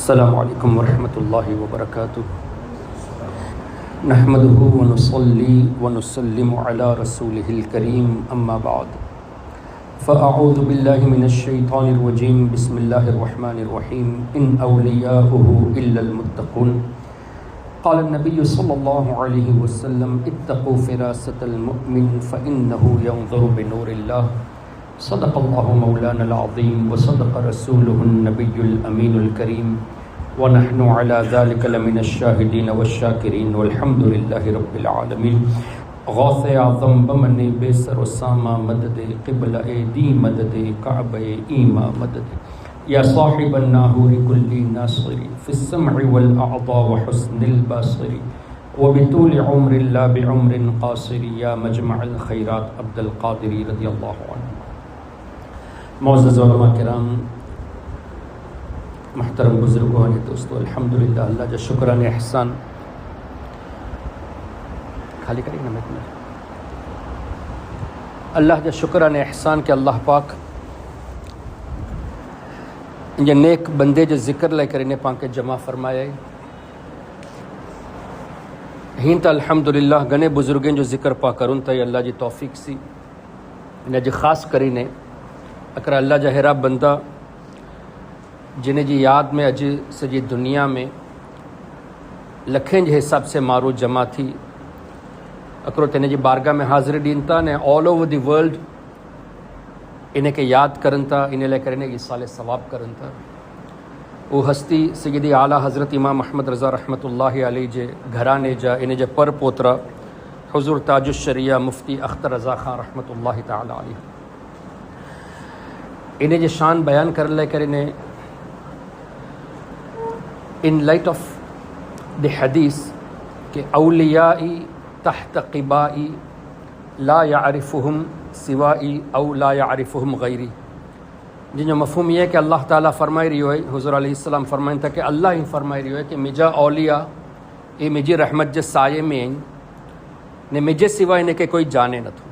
السلام علیکم ورحمۃ اللہ وبرکاتہ نحمده ونصلي ونسلم على رسوله الكريم اما بعد فاعوذ باللہ من الشیطان الرجیم بسم اللہ الرحمن الرحیم ان اولیاؤه الا المتقون قال النبی صلی اللہ علیہ وسلم اتقوا فراست المؤمن فانه ينظر بنور اللہ صدق اللہ مولانا العظیم وصدق رسولہ النبی الامین الکریم ونحن على ذلك لمن الشاہدین والشاکرین والحمد للہ رب العالمین غوث اعظم بمن بے سر و سامہ مدد قبلہ دی مدد کعبہ ایما مدد یا صاحب الناہور کل ناصر فی السمع والاعضاء وحسن الباصر وبطول عمر لا بعمر قاصر یا مجمع الخیرات عبد القادری رضی اللہ عنہ۔ معزز علماء کرام، محترم بزرگوں نے دوستو، الحمدللہ اللہ جا شکران احسان خالی کریں نا میں اللہ جا شکران احسان کہ اللہ پاک یہ نیک بندے جو ذکر لے کر انہیں پاک جمع فرمائے ہین تا الحمدللہ گنے بزرگیں جو ذکر پا کرن تا اللہ جی توفیق سی انہیں جی خاص کرینے اکر اللہ جا ہرا بندہ جنہیں جی یاد میں اج سجی دنیا میں لکھیں جے حساب سے مارو جمع تھی اکرو تینے جی بارگاہ میں حاضر دینتا نے آل اوور دی ورلڈ انہیں کے یاد کرنتا انہیں لے کر انہیں کی سال ثواب کرنتا وہ ہستی سیدی اعلیٰ حضرت امام محمد رضا رحمۃ اللہ علیہ جے گھرانے جا انہیں جے پر پوترا حضور تاج الشریعہ مفتی اختر رضا خان رحمۃ اللہ تعالی علیہ انہیں جے شان بیان کر لے کر انہیں in light of the حدیث کہ اولیائی تحت قبائی لا یعرفہم سوائی او لا یعرفہم غیری، جن جو مفہوم یہ ہے کہ اللہ تعالیٰ فرمائی رہی ہوئے، حضور علیہ السلام فرمائیں تھا کہ اللہ ہی فرمائی رہی ہوئے کہ مجھا اولیاء یہ مجھے رحمت جس سائے میں ہیں نے مجھے سوا انہیں کہ کوئی جانے نہ تھو،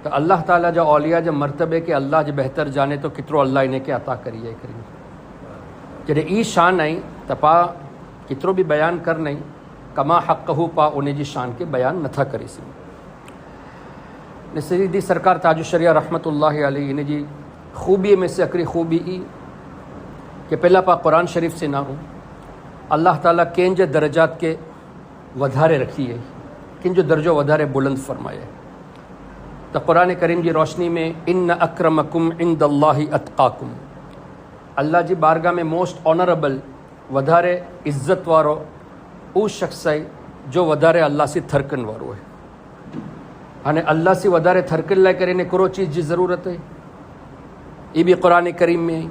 تو اللہ تعالیٰ جو اولیاء جو مرتبے کہ اللہ جو بہتر جانے تو کترو اللہ انہیں کے عطا کریے کریں جڑے ای شان آئیں تپا کترو بھی بیان کر نہیں کما حقہو پا انہیں جی شان کے بیان نہ تھا کری سی سیدی سرکار تاج الشریعہ رحمۃ اللہ علیہ انہیں جی خوبی میں سے اکری خوبی ای کہ پہلا پا قرآن شریف سے نہ ہوں اللہ تعالیٰ کین جو درجات کے ودھارے رکھی ہے، کن جو درجوں ودھارے بلند فرمائے تو قرآن کریم جی روشنی میں ان اکرمکم عند اللہ اتقاکم، اللہ جی بارگاہ میں موسٹ آنریبل ودھارے عزت وارو او شخص ہے جو ودھارے اللہ سے تھرکن وارو ہے، ہاں اللہ سے ودھارے تھرکن لے کر انہیں کرو چیز جی ضرورت ہے، یہ بھی قرآن کریم میں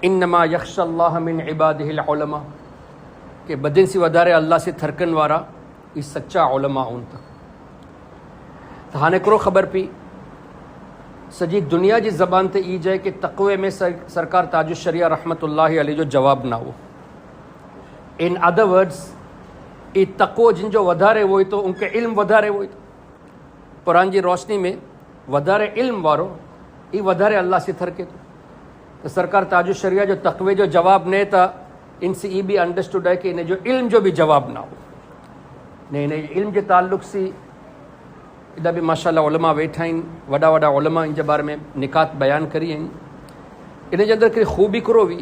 انما یخشى اللہ من عبادہ العلماء کہ بدن سے ودھارے اللہ سے تھرکن وارا یہ سچا علماء ان تھا، تو ہاں کرو خبر پی سجی دنیا جی زبان تے ای جائے کہ تقوی میں سرکار تاج الشریعہ رحمۃ اللہ علیہ جو جواب نہ ہو، ان ادر ورڈز ای تقوی جن جو ودھارے ہوئی تو ان کے علم ودھارے ہوئی تو قرآن جی روشنی میں ودھارے علم وارو ای ودھارے اللہ سے تھرکے تو سرکار تاج الشریعہ جو تقوی جو جواب نہیں تھا ان سے ای بھی انڈرسٹوڈ ہے کہ انہیں جو علم جو بھی جواب نہ ہو نہیں علم کے تعلق سے ادھا بھی ماشاءاللہ علماء ویٹھا ہیں وڈا وڈا علماء ان کے بارے میں نکات بیان کری ہیں انہیں جندر کری خوبی کرو بھی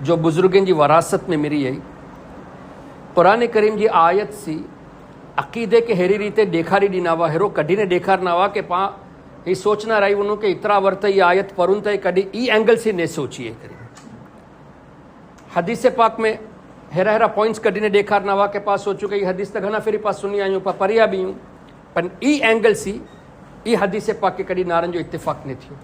جو بزرگیں جی وراثت میں میری ہے قرآن کریم جی آیت سی عقیدے کے ہیری ریتے دیکھاری ڈی ناوا ہیرو کڈی نے دیکھار ناوا کہ پا یہ سوچنا رہی انہوں کہ اترا ورتا یہ آیت پرون تا کڈی ای اینگل سے نے سوچیے کری حدیث پاک میں ہیرا ہیرا پوائنٹس کڈی نے دیکھار ناوا کے پاس سوچو کہ یہ حدیث تا گھنا پھر پاس سنی آئیوں پا پریا بھی ہوں پن ای اینگل سی ای حدیث پاک کے کڑی نارن جو اتفاق نہیں تھی،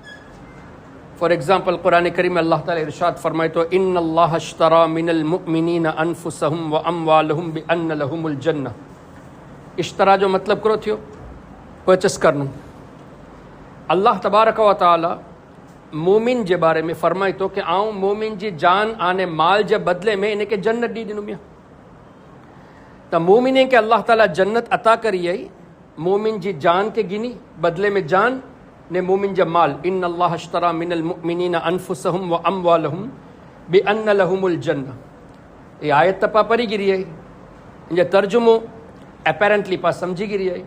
فار ایگزامپل قرآن کریم میں اللہ تعالی ارشاد فرمائے تو ان اللہ اشترى من المؤمنین انفسهم واموالهم بان لهم الجنہ، اشترا جو مطلب کرو تھیو پرچیز کرنو، اللہ تبارک و تعالی مومن جے بارے میں فرمائے تو کہ آؤں مومن جی جان آنے مال جے بدلے میں انہیں کے جنت دی دنوں میں تو مومن کہ اللہ تعالی جنت عطا کری ہے مومن جی جان کے گنی بدلے میں جان نے مومن جا مال ان اللہ اشترى من المؤمنین انفسهم واموالهم بِأَنَّ لَهُمُ الْجَنَّةِ. یہ آیت تپا پری گری ہے، ان ترجمو اپیرنٹلی پا سمجھی گری ہے.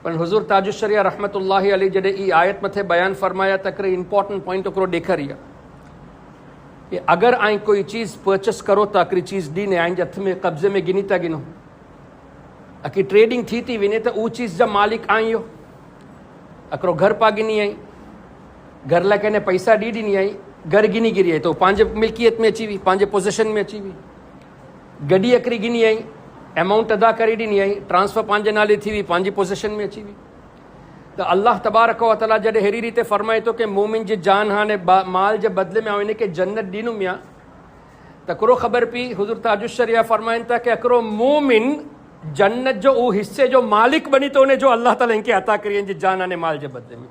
پر حضور تاج الشریعہ رحمت اللہ علیہ جڑے ای آیت متھے بیان فرمایا تکرے امپورٹنٹ پوائنٹ اکرو ڈیکھا رہیا کہ اگر آئیں کوئی چیز پرچیز کرو تا اکری چیز ڈینے آئیں جتھ میں قبضے میں گنی تا گنو اکی ٹریڈنگ تھی تھی وینے تا او چیز جب مالک آئیں ہو اکرو گھر پا گنی آئیں گھر لکنے پیسہ ڈی نہیں آئیں گھر گنی گری ہے تو پانچ ملکیت میں اچھی ہوئی پانچ پوزیشن میں اچھی ہوئی گڈی اکری گنی آئیں اماؤنٹ ادا کری ڈی نہیں آئی ٹرانسفر پانچ نالے تھی ہوئی پانچ پوزیشن میں اچھی ہوئی. تو اللہ تبارک و تعالیٰ جڑے ہری ریتے فرمائے تو کہ مومن جی جان ہانے مال جب بدلے میں آنے کے جنت ڈینو میاں تکرو خبر پی حضور تاج الشریعہ فرمائیں تا کہ اکرو مومن جنت جو او حصے جو مالک بنی تو انہیں جو اللہ تعالیٰ ان کے عطا کری جی جان ہانے مال جب بدلے میں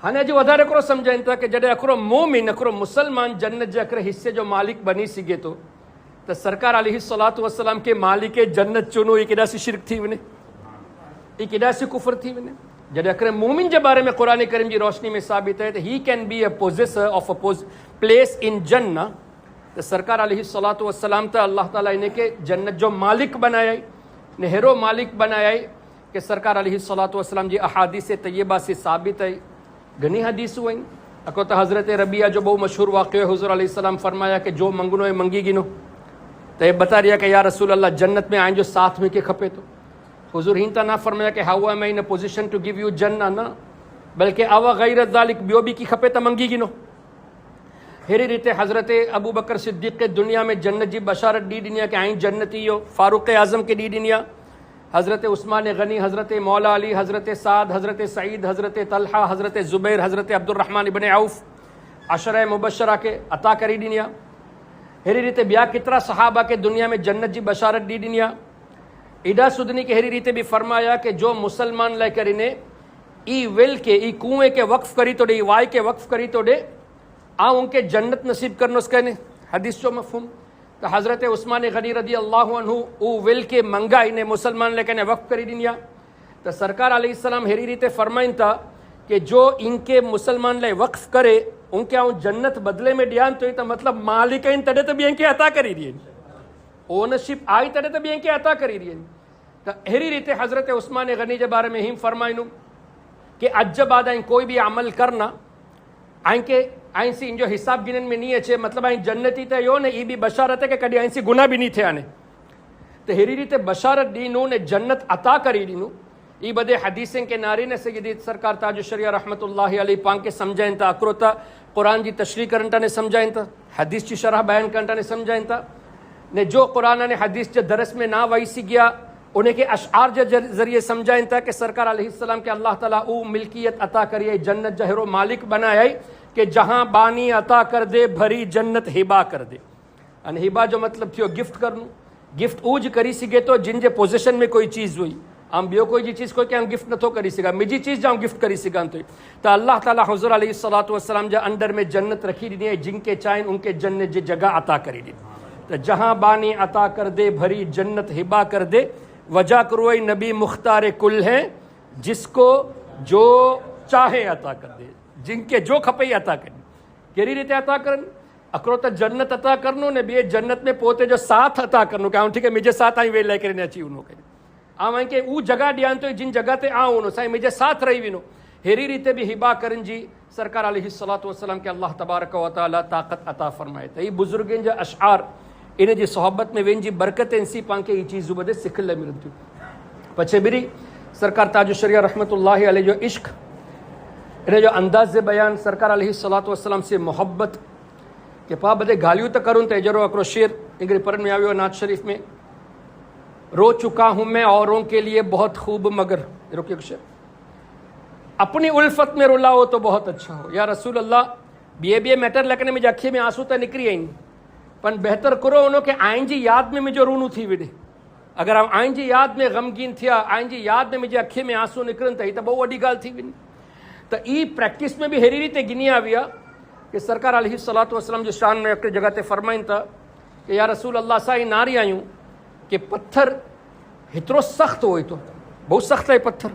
ہانے جو ادھار اکرو سمجھائیں تا کہ جڑے اکرو مومن اکرو مسلمان جنت جے اکرے حصے جو مالک بنی سگے تو سرکار علیہ السلام کے مالک جنت چنو یہ کدا سی شرک تھی ونے یہ کدا سی کفر تھی ونے. جب اکرم مومن کے بارے میں قرآن کریم کی روشنی میں ثابت ہے تو he can be a possessor of a place in جنہ. تو سرکار علیہ السلام تا اللہ تعالیٰ انہیں کے جنت جو مالک بنایا نہرو مالک بنایا کہ سرکار علیہ السلام جی احادیث طیبہ سے ثابت ہے گھنی حدیث ہوئیں اکو تو حضرت ربیعہ جو بہت مشہور واقعہ حضور علیہ السلام فرمایا کہ جو منگنو ہے منگی گنو تو یہ بتا رہا کہ یا رسول اللہ جنت میں آئیں جو ساتھ میں کے کھپے تو حضور ہینتا نہ فرمایا کہ how am I in a position to give you جنہ نہ بلکہ اوا غیر ذالک بیو بھی کی کھپے تا منگی گنو. ہری ریتے حضرت ابو بکر صدیق کے دنیا میں جنت جی بشارت ڈی دنیا کہ آئیں جنتی ہو فاروق اعظم کے ڈی دنیا حضرت عثمان غنی حضرت مولا علی حضرت سعد حضرت سعید حضرت طلحہ حضرت زبیر حضرت عبد الرحمن ابن عوف عشرہ مبشرہ کے عطا کری دنیا. ہری ریتے بیا کترا صحابہ کے دنیا میں جنت جی بشارت دی دنیا. ایڈا سدنی کے ہری ریتے بھی فرمایا کہ جو مسلمان لے کر انہیں ای ویل کے ای کنویں کے وقف کری تو دے ای وائی کے وقف کری تو دے ان کے جنت نصیب کرنا اس کہنے حدیث جو مفہوم. تو حضرت عثمان غنی رضی اللہ عنہ او ویل کے منگا انہیں مسلمان لے کر وقف کری دنیا. تو سرکار علیہ السلام ہری ریتے فرمائن تھا کہ جو ان کے مسلمان لے وقف کرے ان کے جنت بدلے میں ڈیان تو یہ مطلب مالک ان تڑے تو بھی ان کے عطا کری رہی اونرشپ آئی تڑے تو بھی ان کے عطا کری رہی. تو ہری ریتے حضرت عثمان غنی کے بارے میں ہم فرمائنو کہ اج بعد آئیں کوئی بھی عمل کرنا آئیں کے آئیں سی ان جو حساب گنن میں نہیں اچھے مطلب آئیں جنتی تے یو نے یہ بھی بشارت ہے کہ کدی آئیں سی گناہ بھی نہیں تھے آنے. تو ہری ریتے بشارت دینو نے جنت عطا کری دینو یہ بدے حدیثیں کے ناری نے سیدی سرکار تاج الشریعہ رحمت اللہ علیہ پان کے سمجھائیں تا اکروتا قرآن جی تشریح کرنٹا نے سمجھائیں تا حدیث کی شرح بیان کرنٹا نے سمجھائیں تا نے جو قرآن نے حدیث جو درس میں نہ وائی سی گیا انہیں کے اشعار جو ذریعے سمجھائیں تا کہ سرکار علیہ السلام کے اللہ تعالیٰ او ملکیت عطا کریے جنت جہرو مالک بنایا کہ جہاں بانی عطا کر دے بھری جنت ہبا کر دے. ان ہبا جو مطلب تھیو گفٹ کرنو گفٹ اوج کری سگے تو جن جے پوزیشن میں کوئی چیز ہوئی ہم بیو کوئی جی چیز کو کہ ہم گفٹ نہ تو کری سگا مجھے چیز جاؤں گفٹ کری سگا تو اللہ تعالیٰ حضور علیہ السلام جا انڈر میں جنت رکھی دی ہے جن کے چاہیں ان کے جنت جی جگہ عطا کری دی. تو جہاں بانی عطا کر دے بھری جنت ہبا کر دے وجہ کروئی نبی مختار کل ہیں جس کو جو چاہے عطا کر دے جن کے جو کھپے عطا کریں کیری ریتے عطا کرن اکرو تا جنت عطا کرنو نے بھی جنت میں پوتے جو ساتھ عطا کرنو کہ ٹھیک ہے مجھے ساتھ آئیں وے لے کرنے اچھی انہوں کے آئیں کہ او جگہ ڈیان تو جن جگہ تے آؤں سائیں مجھے ساتھ رہی وینو ہری ریتے بھی ہبا کرن جی سرکار علیہ السلام کے اللہ تبارک و تعالی طاقت عطا فرمائے تھا. یہ بزرگیں جو اشعار انہیں جی صحبت میں وین جی برکت انسی پان کے یہ چیزوں بدے سکھ لے ملتی پچھے بری سرکار تاج الشریعہ رحمت اللہ علیہ جو عشق انہیں جو انداز بیان سرکار علیہ السلام سے محبت کہ پا بدے گالیوں تک کروں تو اجرو اکرو شیر انگری پرن میں آویو نعت شریف میں رو چکا ہوں میں اوروں کے لیے بہت خوب مگر رکے کچھ اپنی الفت میں رلاؤ تو بہت اچھا ہو. یا رسول اللہ بی میٹر لکنے میں اکھی میں آنسو تا نکری آئیں پن بہتر کرو انہوں کہ آئیں جی یاد میں مجھے رونو تھی ویڈے اگر ہم آئیں جی یاد میں غمگین تھیا آئیں جی یاد میں مجھے اکھی میں آنسو نکرن تا ہی تا بہت وڈی گال تھی ویڈے. تو ای پریکٹس میں بھی ہری ریتے گنی آویا کہ سرکار علیہ السلام جو شان میں اکڑی جگہ تے فرمائن تا کہ یا رسول اللہ سائی ناری آئیوں کہ پتھر اترو سخت ہوئی تو بہت سخت ہے پتھر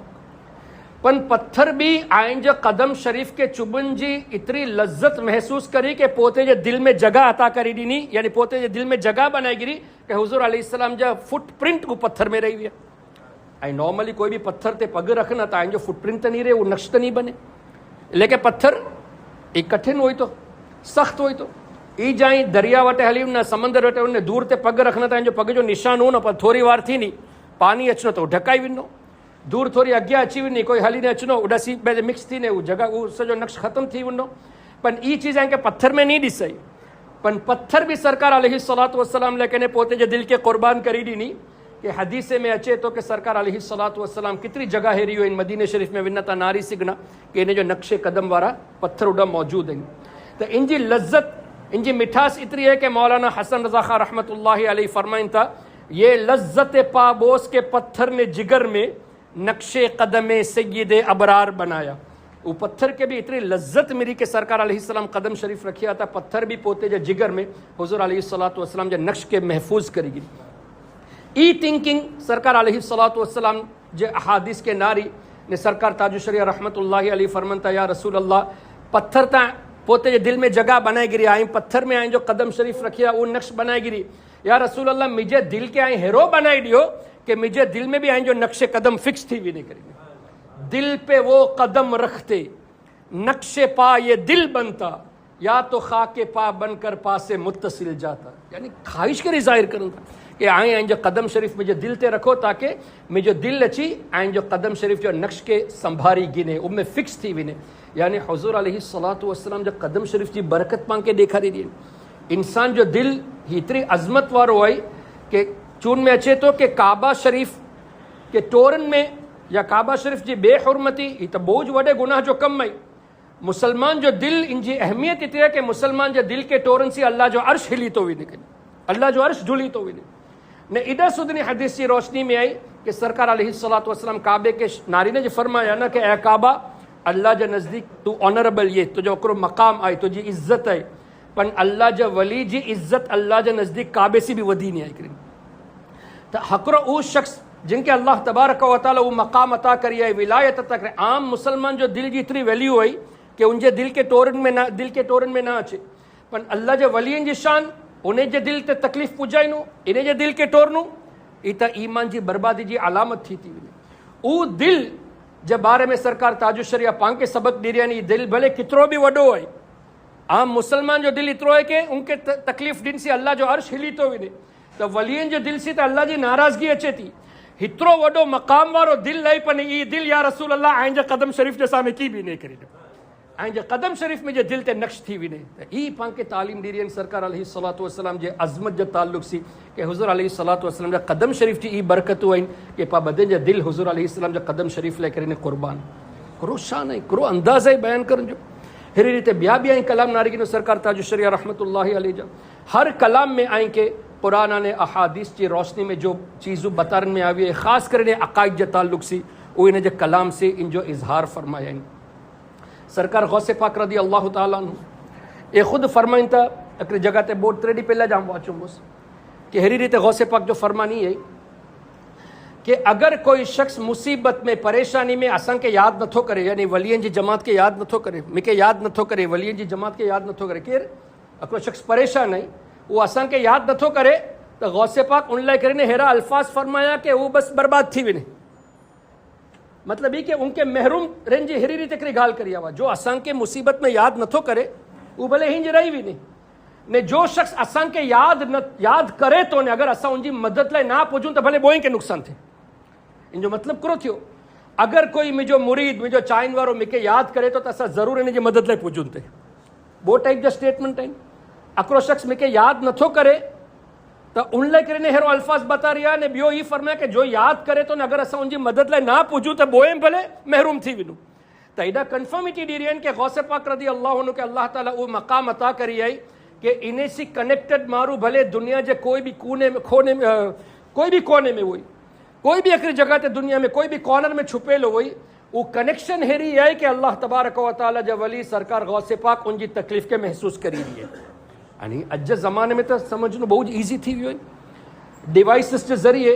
پن پتھر بھی آئیں جو قدم شریف کے چبن جی اتنی لذت محسوس کری کہ پوتے جو دل میں جگہ عطا کری ڈینی، یعنی پوتے جو دل میں جگہ بنائی گری کہ حضور علیہ السلام جو فٹ پرنٹ کو پتھر میں رہی ہوئی ہے. نارملی کوئی بھی پتھر تے پگ رکھنا تا جو فٹ پرنٹ نہیں رہے، وہ نقش تو نہیں بنے. لیکن پتھر ایک کٹھن ہوئی تو سخت ہوئی تو ای جائیں دریا وٹے ہلی نہ سمندر وٹے انہیں دور تے پگ رکھنا تا جو پگ جو نشان ہو نا پر تھوڑی وار تھی نہیں پانی اچنو تو ڈھکائی ونو، دور تھوڑی اگیا اچھی ونی کوئی ہلی نے اچنو اڈاسی پہلے مکس تھی نے وہ جگہ وہ سجو نقش ختم تھی ونو. پن ای چیزیں کہ پتھر میں نہیں ڈسائی، پن پتھر بھی سرکار علیہ الصلوۃ والسلام لیکن پوتے جو دل کے قربان کری ڈی نہیں کہ حدیث میں اچے تو کہ سرکار علیہ الصلوۃ والسلام کتنی جگہ ہے ان مدینہ شریف میں ونتا ناری سگنا کہ انہیں جو نقش قدم وارا پتھر اڈا موجود ہیں. تو ان جی لذت ان جی مٹھاس اتنی ہے کہ مولانا حسن رضا خان رحمۃ اللہ علیہ فرمائن تھا یہ لذت پابوس کے پتھر نے جگر میں نقش قدم سید ابرار بنایا. وہ پتھر کے بھی اتنی لذت میری کہ سرکار علیہ السلام قدم شریف رکھیا تھا، پتھر بھی پوتے جو جگر میں حضور علیہ الصلوۃ والسلام جو نقش کے محفوظ کری گی. ای تھنکنگ سرکار علیہ الصلوۃ والسلام جو احادیث کے ناری نے سرکار تاج الشریعہ رحمۃ اللہ علیہ فرمانتا یا رسول اللہ پتھر تا پوتے جو دل میں جگہ بنائے گری آئیں پتھر میں آئیں جو قدم شریف رکھیا وہ نقش بنائے گری. یا رسول اللہ مجھے دل کے آئیں ہیرو بنائی ڈیو کہ مجھے دل میں بھی آئیں جو نقش قدم فکس تھی بھی نہیں کریں گے، دل پہ وہ قدم رکھتے نقش پا یہ دل بنتا یا تو خاک پا بن کر پا سے متصل جاتا. یعنی خواہش کری ظاہر کروں گا کہ آئیں جو قدم شریف مجھے دل تے رکھو تاکہ مجھے دل اچھی آئیں جو قدم شریف جو نقش کے سنبھاری گنے ان میں فکس تھی ونے. یعنی حضور علیہ الصلوۃ والسلام جو قدم شریف کی برکت پان کے دیکھا دی انسان جو دل ہی اتنی عظمت وار ہوئی کہ چون میں اچھے تو کہ کعبہ شریف کے ٹورن میں یا کعبہ شریف جی بے حرمتی یہ تو بوجھ وڈے گناہ جو کم آئی. مسلمان جو دل ان جی اہمیت اتنی ہے کہ مسلمان جو دل کے ٹورن سے اللہ جو عرش ہلی تو بھی نکلی، اللہ جو عرش جھلی تو بھی نہیں. ادا سدنی حدیث کی روشنی میں آئی کہ سرکار علیہ الصلوۃ والسلام کعبے کے ناری نے جو فرمایا نا کہ اے کعبہ اللہ جو نزدیک تو آنریبل یہ تو جو اکرم مقام آئی تو جی عزت ہے، پن اللہ جو ولی جی عزت اللہ جو نزدیک کعبے سے بھی ودی نہیں آئی کریں. تو حقر او شخص جن کے اللہ تبارک و تعالی وہ مقام عطا کری ہے ولایت عطا کرے. عام مسلمان جو دل جی اتنی ویلیو ہوئی کہ ان جے دل کے ٹورن میں نہ اچے، پن اللہ جو ولیین جی شان انہیں جے دل تے تکلیف پجائی نو انہیں جے دل کے ٹورنو ایتا ایمان جی بربادی جی علامت تھی او دل جب بارے میں سرکار تاج الشریعہ پان کے سبق دی رہی دل بھلے کترو بھی وڈو ہے. عام مسلمان جو دل اترو ہے کہ ان کے تکلیف دن سے اللہ جو عرش ہلی تو بھی نہیں، تو ولیین جو دل سے تو اللہ جی ناراضگی اچے تھی ہترو وڈو مقام وارو دل لائی پن ای دل یا رسول اللہ آئیں جا قدم شریف جیسا میں کی بھی نہیں کری آئیں جا قدم شریف میں جو دل تے نقش تھی بھی نہیں. ای پان کے تعلیم دی رہی سرکار علیہ الصلوۃ والسلام جو عظمت جو تعلق سی کہ حضور علیہ الصلوۃ والسلام جو قدم شریف جی ای برکت ہوئیں کہ پا بدن جو دل حضور علیہ السلام جو قدم شریف لے کر انہیں قربان کرو شان ہے کرو اندازہ ہی بیان کرن جو ہری ریتے بیا بھی آئیں کلام نارگی نو سرکار تاج الشریعہ رحمۃ اللہ علیہ جا ہر کلام میں آئیں کہ قرآن نے احادیث کی روشنی میں جو چیزوں بتارن میں آوی ہے خاص کر انہیں عقائد جو تعلق سی وہ انہیں جو کلام سے ان جو اظہار فرمایا ہیں. سرکار غوث پاک رضی اللہ تعالیٰ عنہ یہ خود فرمائن تھا اکری جگہ تے بورڈ تریڈی پہلے جام واچوں بس کہ ہری ریتے غوث پاک جو فرمانی ہے کہ اگر کوئی شخص مصیبت میں پریشانی میں اساں کے یاد نہ تھو کرے یعنی ولیین جی جماعت کے یاد نہ تھو کرے مکے یاد نہ تھو کرے ولیین جی جماعت کے یاد نہ تھو کرے کہ اگر شخص پریشان ہے وہ اساں کے یاد نہ تھو کرے تو غوث پاک ان لائے کرنے ہیرا الفاظ فرمایا کہ وہ بس برباد تھی بھی نہیں. مطلب یہ کہ ان کے محروم رنجی ہری ریتے کری گال کری آوا جو اساں کے مصیبت میں یاد نہ تھو کرے وہ بھلے ہنج رہی بھی نہیں جو شخص اساں کے یاد کرے تو نے اگر اساں ان جی مدد لائے نہ پوجوں تو بھلے بوئیں کے نقصان تھے. ان جو مطلب کرو تھیو اگر کوئی مجھو مرید مجھو چائن وارو مکے یاد کرے تو اساں ضرور انہیں جی مدد لائے پوجوں تھے. وہ ٹائپ جو سٹیٹمنٹ ہے اکرو شخص مکے یاد نہ تھو کرے تو ان لائے کرنے ہیرو الفاظ بتا رہا نے بیو یہ فرمایا کہ جو یاد کرے تو اگر اساں ان جی مدد لائے نہ پوجوں تو بوئیں بھلے محروم تھی ونو. تو ایڈا کنفرمیٹی دی رہی کہ غوث پاک رضی اللہ عنہ کہ اللہ تعالیٰ وہ مقام عطا کری آئی کہ انہیں سی کنیکٹڈ مارو بھلے دنیا جے کوئی بھی کونے میں ہوئی کوئی بھی اکری جگہ تے دنیا میں کوئی بھی کارنر میں چھپے لو ہوئی وہ کنیکشن ہیری ہے کہ اللہ تبارک و تعالیٰ جو ولی سرکار غوث پاک ان جی تکلیف کے محسوس کری دی ہے. یعنی اج زمانے میں تو سمجھنا بہت ایزی تھی ہوئی ڈیوائسز کے ذریعے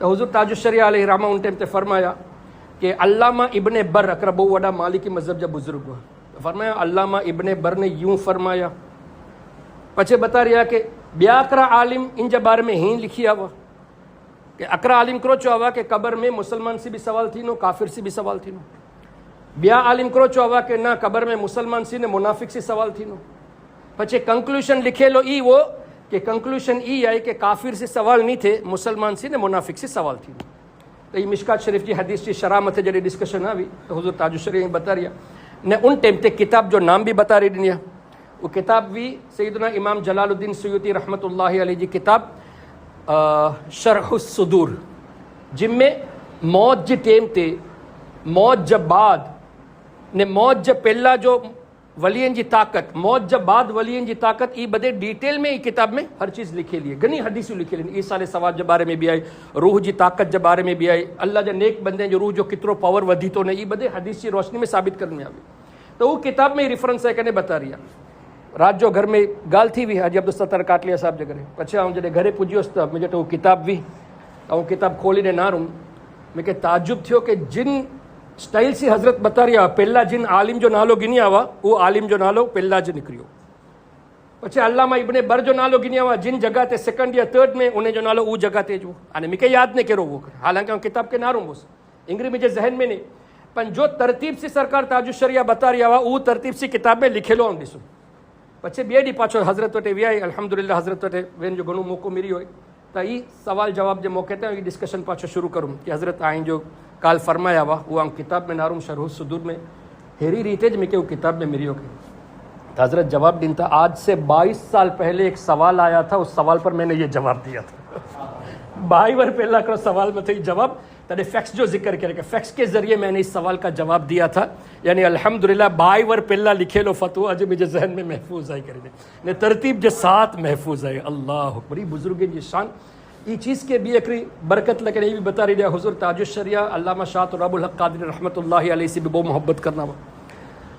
تو حضور تاج الشریعہ علیہ رحمہ ان ٹائم تے فرمایا کہ علامہ ابن بر اکرا بہو وڈا مالکی مذہب جا بزرگ ہوا، فرمایا علامہ ابن بر نے یوں فرمایا، پچھے بتا رہا کہ بیا اکرا عالم ان جا بارے میں ہی لکھیا ہوا کہ اکرا عالم کرو چو ہوا کہ قبر میں مسلمان سے بھی سوال تھی نو، کافر سے بھی سوال تھی نو. بیا عالم کرو چو ہوا کہ نہ قبر میں مسلمان سے نے منافق سے سوال تھی نو. پچھے کنکلوشن لکھے لو ای وہ کہ کنکلوشن ای آئی کہ کافر سے سوال نہیں تھے، مسلمان سے نے منافق سے سوال تھی نو. تو یہ مشکات شریف کی حدیث کی شرح مت جڑی ڈسکشن آئی تو حضور تاج الشریعہ بتا رہا نے ان ٹائم تے کتاب جو نام بھی بتا رہی دنیا وہ کتاب بھی سیدنا امام جلال الدین سیوطی رحمۃ اللہ علیہ جی کتاب شرح الصدور، جن میں موت جے ٹائم تے موت جب بعد نے موت جب پہلا جو ولین جی طاقت، موت جب بعد ولین جی طاقت، یہ بدے ڈیٹیل میں یہ کتاب میں ہر چیز لکھے لیے، گنی حدیث لکھے لیے، عیسیٰ علیہ السلام جب بارے میں بھی آئی، روح جی طاقت جب بارے میں بھی آئی، اللہ جا نیک بندے جو روح جو کترو پاور ودھی تو نے، یہ بدے حدیث کی روشنی میں ثابت کرنے آئی. تو وہ کتاب میں ریفرنس ہے کہ بتا رہی رات جو گھر میں گال تھی بھی حاجی عبدالستار کاٹلیا صاحب جے گھرے پچھا ہوں جڑے گھرے پجیوس تا مجھے تو وہ کتاب بھی وہ کتاب کھولی نے نہ رہوں میں کہ تعجب تھیو کہ جن سٹائل سے حضرت بتا رہی پہلا جن عالم جو نالو گنی آوا وہ عالم جو نالو پہلا جو نکریو، پچھے علامہ ابن بر جو نالو گنی آوا جن جگہ تے سیکنڈ یا تھرڈ میں انہیں جو نالو وہ جگہ تے جو آنے میں کہ یاد نہیں کرو وہ حالانکہ کتاب کے نہ رہوں بس انگری مجھے ذہن میں نہیں، پن جو ترتیب سے سرکار تاج الشریعہ بتا رہی وہ ترتیب سے کتاب میں لکھے لو ہم ڈسو. پچھے بے ڈی پاچھو حضرت وٹے وی آئی الحمدللہ حضرت وٹے وین جو گھنو موقع ملی ہوئے تا یہ سوال جواب جو موقع تھے یہ ڈسکشن پاچھو شروع کروں کہ حضرت آئیں جو کال فرمایا ہوا وہ ہم کتاب میں نارم شرح الصدور میں ہیری ریتیج میں کہ وہ کتاب میں میری ہو گئی. حضرت جواب دن تھا آج سے 22 سال پہلے ایک سوال آیا تھا، اس سوال پر میں نے یہ جواب دیا تھا. 22 ور پہلا کرو سوال میں تھا یہ جواب تھے فیکس جو ذکر کرے کہ فیکس کے ذریعے میں نے اس سوال کا جواب دیا تھا. یعنی الحمدللہ 22 ور پہلا لکھے لو فتوہ اج مجھے ذہن میں محفوظ آئی کرے نے ترتیب جو ساتھ محفوظ ہے. اللہ بڑی بزرگ جی شان یہ چیز کے بھی اکری برکت لگے یہ بھی بتا رہی ہے. حضور تاج الشریعہ علامہ شاہ تراب الحق قادری رحمۃ اللہ علیہ سے بھی بہت محبت کرنا ہوا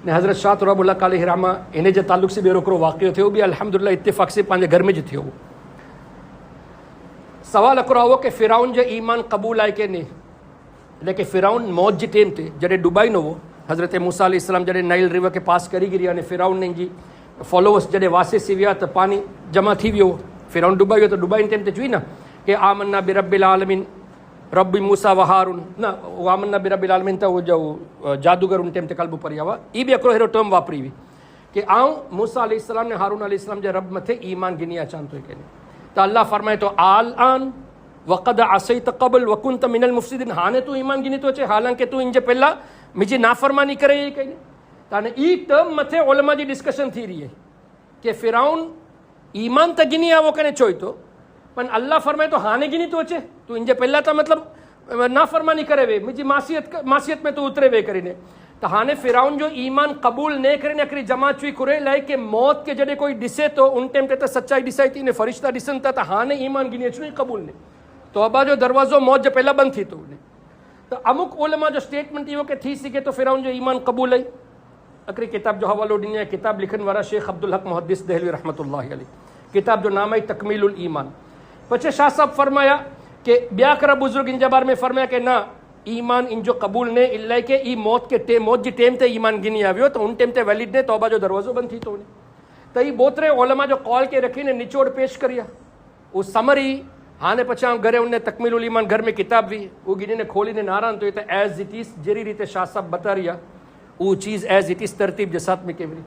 نے حضرت شاہ تراب الحق علیہ رحمہ انہیں جو تعلق سے بھی روکرو واقع تھے وہ بھی الحمدللہ اتفاق سے پانچے گھر میں جو تھے. وہ سوال اکرا ہوا کہ فرعون جو ایمان قبول آئے کہ نہیں، لیکن فرعون موت جی ٹیم تھے جڑے ڈوبائی نو وہ حضرت موسیٰ علیہ السلام جڑے نائل ریور کے پاس کری گری یعنی فرعون نے جی فالوورس جڑے واسے سی ویا تو پانی جمع تھی ویو فرعون ڈوبائی تو ڈوبائی ٹیم تے چوئی نا کہ آمنا برب العالمین رب موسیٰ و ہارون نہ آمنا برب العالمین تا وہ جو جادوگر ان ٹیم تے قلب پر ہوا یہ بھی اکرو ہیرو ٹرم واپری ہوئی کہ آؤں موسیٰ علیہ السلام نے ہارون علیہ السلام جو رب متھے ایمان گنیا چاہتو ہے کہنے تو اللہ فرمائے تو آن وقد عصیت قبل وکنت من المفسدین ہانے تو ایمان گنی تو اچھے حالانکہ تو انجے پہلا مجھے نافرمانی کرے یہ کہنے تانے ای ٹرم متھے علماء جی ڈسکشن تھی رہی ہے کہ فرعون ایمان تا گنی وہ کہنے چوئی تو پن اللہ فرمائے تو ہانے گنی تو اچھے تو انجے پہلا تا مطلب نافرمانی کرے وے مجھے معصیت میں تو اترے وے کرنے تو ہانے فرعون جو ایمان قبول نہیں کرنے اکری جماعت چوئی کرے لائے کہ موت کے جڑے کوئی ڈسے تو ان ٹائم تے سچائی ڈسائی تھی نے فرشتہ ڈسن تا تو ہانے ایمان گنی اچھو قبول نہیں تو ابا جو دروازوں موت جو پہلا بند تھی تو انہیں تو امک علماء جو سٹیٹمنٹ تھی وہ کہ تھی سکے تو فرعون جو ایمان قبول ہے اکری کتاب جو حوالو ڈنیا ہے کتاب لکھن والا شیخ عبدالحق محدث دہلوی رحمۃ اللہ علیہ کتاب جو نام ہے تکمیل الایمان. پچھے شاہ صاحب فرمایا کہ بیا کرا بزرگ ان جبار میں فرمایا کہ نہ ایمان ان جو قبول نے اللہ کہ ای موت کے ٹیم موت جی ٹیم تے ایمان گنی آویو تو ان ٹیم تے ویلڈ نے توبہ جو دروازوں بند تھی تو انہیں تو یہ بہترے علماء جو قول کے رکھی نے نچوڑ پیش کریا وہ سمری ہانے پچھا گھرے انہیں تکمیل الایمان گھر میں کتاب بھی وہ گنی نے کھولی نے ناران تو یہ تو ایز اٹ از جری ریتے شاہ صاحب بتا رہیا وہ چیز ایز اٹ از ترتیب جسات میں کیوری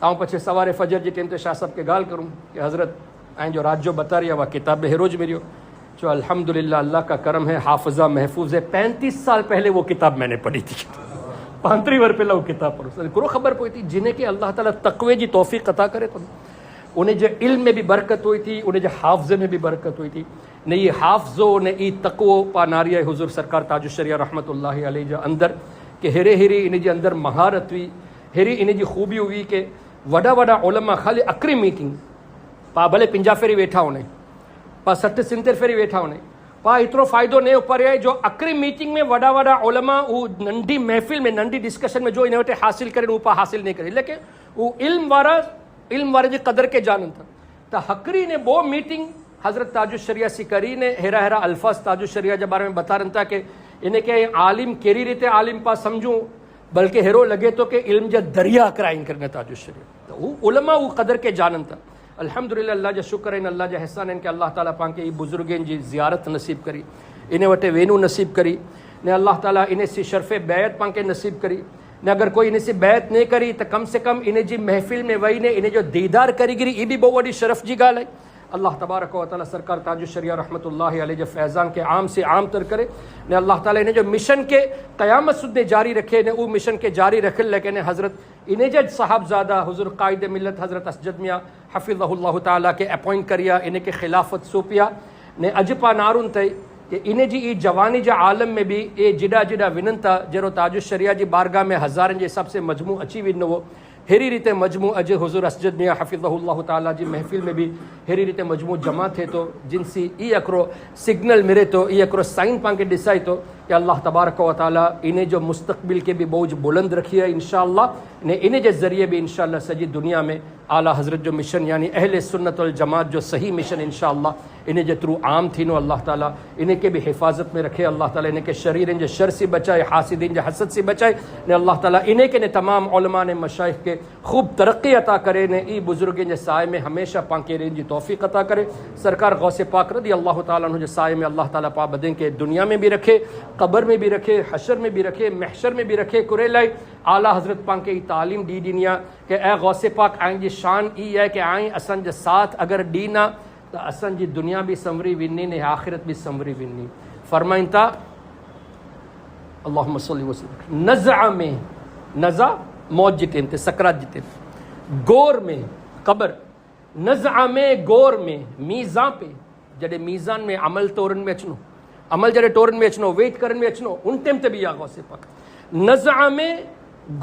آؤں پچھے سوار فجر جی ٹیم تے شاہ صاحب کے گال کروں کہ حضرت آئیں جو رات جو بتا رہیا وہ کتاب میں ہیروج میری ہو جو الحمدللہ اللہ کا کرم ہے حافظہ محفوظ ہے 35 سال پہلے وہ کتاب میں نے پڑھی تھی 35 ور پہلے وہ کتاب پڑھو کرو خبر پوئی تھی جنہیں کہ اللہ تعالیٰ تقوی جی توفیق عطا کرے تو انہیں جو علم میں بھی برکت ہوئی تھی انہیں جو حافظے میں بھی برکت ہوئی تھی نے یہ حافظو نے ای تقوی پا ناریہ حضور سرکار تاج الشریعہ رحمۃ اللہ علیہ جو اندر کہ ہرے ہری انہیں جو اندر مہارت ہوئی ہری انہیں جو خوبی ہوئی کہ وڈا وڈا علماء خالی اکری میٹنگ پا بھلے 50 فیری ویٹھا ہونے پا 60-70 فیری ویٹھا ہونے پا اترو فائدو نہیں اوپر ہے جو اکری میٹنگ میں وڈا وڈا علماء وہ ننڈی محفل میں ننڈی ڈسکشن میں جو انہیں حاصل کریں وہ پا حاصل نہیں کریں لیکن وہ علم وارا جی قدر کے جانن تھا تا حقری نے وہ میٹنگ حضرت تاج الشریعہ سکری نے ہیرا ہیرا الفاظ تاج الشریعہ کے بارے میں بتا رہا تھا کہ انہیں کہ عالم کیری ریتے عالم پا سمجھوں بلکہ ہیرو لگے تو کہ علم جا دریا کرائیں کرنے تاج الشریعہ تو علماء وہ قدر کے جانن تھا. الحمدللہ اللہ جا شکر ہے اللہ جا احسان ہے کہ اللہ تعالیٰ پاک کے یہ بزرگیں جی زیارت نصیب کری انہیں وٹے وینو نصیب کری نے اللہ تعالیٰ انہیں سی شرف بیعت پاک کے نصیب کری نے اگر کوئی انہیں سے بیعت نہیں کری تو کم سے کم انہیں جی محفل میں وہی نے انہیں جو دیدار کری گری یہ بھی بہت بڑی شرف جی گال ہے. اللہ تبارک و تعالیٰ سرکار تاج الشریعہ رحمۃ اللہ علیہ جو فیضان کے عام سے عام تر کرے نے اللہ تعالیٰ انہیں جو مشن کے قیامت سدے جاری رکھے نے وہ مشن کے جاری رکھ لیکن حضرت انہیں جو صاحبزادہ حضور قائد ملت حضرت اسجد میاں حفظہ اللہ تعالیٰ کے اپوائنٹ کریا انہیں کے خلافت سوپیا نے اجپا نارون تے کہ انہیں جی ای جوانی جا عالم میں بھی اے جڈا جڈا وننتا جرو تاج الشریعہ جی بارگاہ میں ہزارن جے حساب سے مجموع اچھی ون وہ ہیری ریتے مجموع اج حضور اسجد میاں حفظہ اللہ تعالیٰ جی محفل میں بھی ہیری ریتے مجموع جمع تھے تو جن سی ای اکرو سگنل ملے تو ای اکرو سائن پان کے ڈسائی تو کہ اللہ تبارک و تعالیٰ انہیں جو مستقبل کے بھی بوجھ بلند رکھی ہے انشاءاللہ نے انہیں جو ذریعے بھی انشاءاللہ سجی دنیا میں اعلیٰ حضرت جو مشن یعنی اہل سنت والجماعت جو صحیح مشن انشاءاللہ انہیں جو ترو عام تھی نو اللہ تعالیٰ انہیں کے بھی حفاظت میں رکھے اللہ تعالیٰ انہیں کے شریرین جو شر سے بچائے حاسدین جو حسد سے بچائے نے اللہ تعالیٰ انہیں کے نے تمام علماء نے مشائخ کے خوب ترقی عطا کرے نے ای بزرگیں جو سائے میں ہمیشہ پانکے رین جی توفیق عطا کرے. سرکار غوث پاک رضی اللہ تعالیٰ عنہ جو سائے میں اللہ تعالیٰ پا بدیں کے دنیا میں بھی رکھے قبر میں بھی رکھے حشر میں بھی رکھے محشر میں بھی رکھے کرے لائے اعلیٰ حضرت پاک کی تعلیم دی دنیا کہ اے غوث پاک آئیں جی شان ای ہے کہ آئیں اسن جو ساتھ اگر دینا تو اسن جی دنیا بھی سمری ونی نے آخرت بھی سمری ونی. فرمائیں تا اللہم صلی وسلم نزع میں نزع موت جتیں تھے سکرات جتیں گور میں قبر نزع میں گور میں میزان پہ جڑے میزان میں عمل تورن میں اچنو عمل جڑے ٹورن میں اچنو ویٹ کرن میں اچنو ان ٹیم تے بھی آغاز سے پاک نزع میں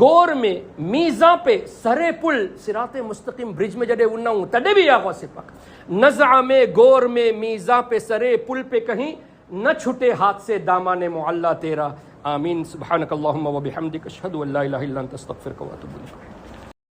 گور میں میزاں پہ سرے پل صراط مستقیم برج میں جڑے انہوں تڑے بھی آغاز سے پاک نزع میں گور میں میزاں پہ سرے پل پہ کہیں نہ چھٹے ہاتھ سے دامان معلّہ تیرا آمین. سبحانک اللہم و بحمدک اشہد ان لا الہ الا انت استغفرک و اتوب الیک.